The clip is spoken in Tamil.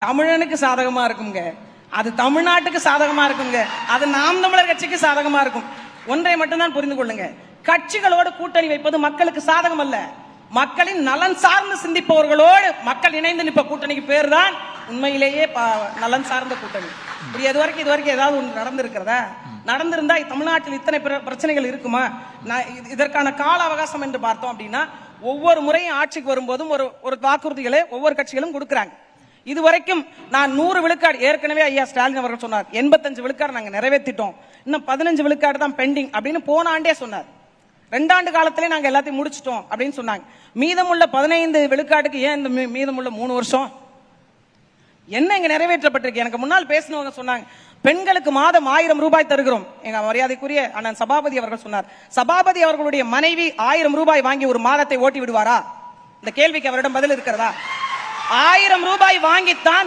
தமிழனுக்கு சாதகமா இருக்குங்க, அது தமிழ்நாட்டுக்கு சாதகமா இருக்குங்க, அது நாம் தமிழர் கட்சிக்கு சாதகமா இருக்கும். ஒன்றை மட்டும்தான் புரிந்து கொள்ளுங்க, கட்சிகளோடு கூட்டணி வைப்பது மக்களுக்கு சாதகம் அல்ல. மக்களின் நலன் சார்ந்து சிந்திப்பவர்களோடு மக்கள் இணைந்து நிற்ப கூட்டணிக்கு பேர் தான் உண்மையிலேயே நலன் சார்ந்த கூட்டணி. இப்படி இதுவரைக்கும் ஏதாவது ஒன்று நடந்திருக்கிறதா? நடந்திருந்தா தமிழ்நாட்டில் இத்தனை பிரச்சனைகள் இருக்குமா? இதற்கான கால அவகாசம் என்று பார்த்தோம் அப்படின்னா, ஒவ்வொரு முறையும் ஆட்சிக்கு வரும்போதும் ஒரு வாக்குறுதிகளை ஒவ்வொரு கட்சிகளும் கொடுக்கிறாங்க. இதுவரைக்கும் நான் 100 விழுக்காடு, ஏற்கனவே ஐயா ஸ்டாலின் அவர்கள் சொன்னார் 85 விழுக்காடு நாங்க நிறைவேற்றிட்டோம், இன்னும் 15 விழுக்காடு தான் பெண்டிங் அப்படின்னு போன ஆண்டே சொன்னார். 2 ஆண்டு காலத்திலே நாங்க எல்லாத்தையும் முடிச்சிட்டோம் அப்படின்னு சொன்னாங்க. மீதமுள்ள 15 விழுக்காட்டுக்கு ஏன் இந்த மீதமுள்ள 3 வருஷம் என்ன இங்க நிறைவேற்றப்பட்டிருக்கு? எனக்கு முன்னால் பேசினவங்க சொன்னாங்க, பெண்களுக்கு மாதம் 1000 ரூபாய் தருகிறோம். எங்க மரியாதைக்குரிய அண்ணன் சபாபதி அவர்கள் சொன்னார், சபாபதி அவர்களுடைய மனைவி 1000 ரூபாய் வாங்கி ஒரு மாதத்தை ஓட்டி விடுவாரா? இந்த கேள்விக்கு அவரிடம் பதில் இருக்கிறதா? 1000 ரூபாய் வாங்கித்தான்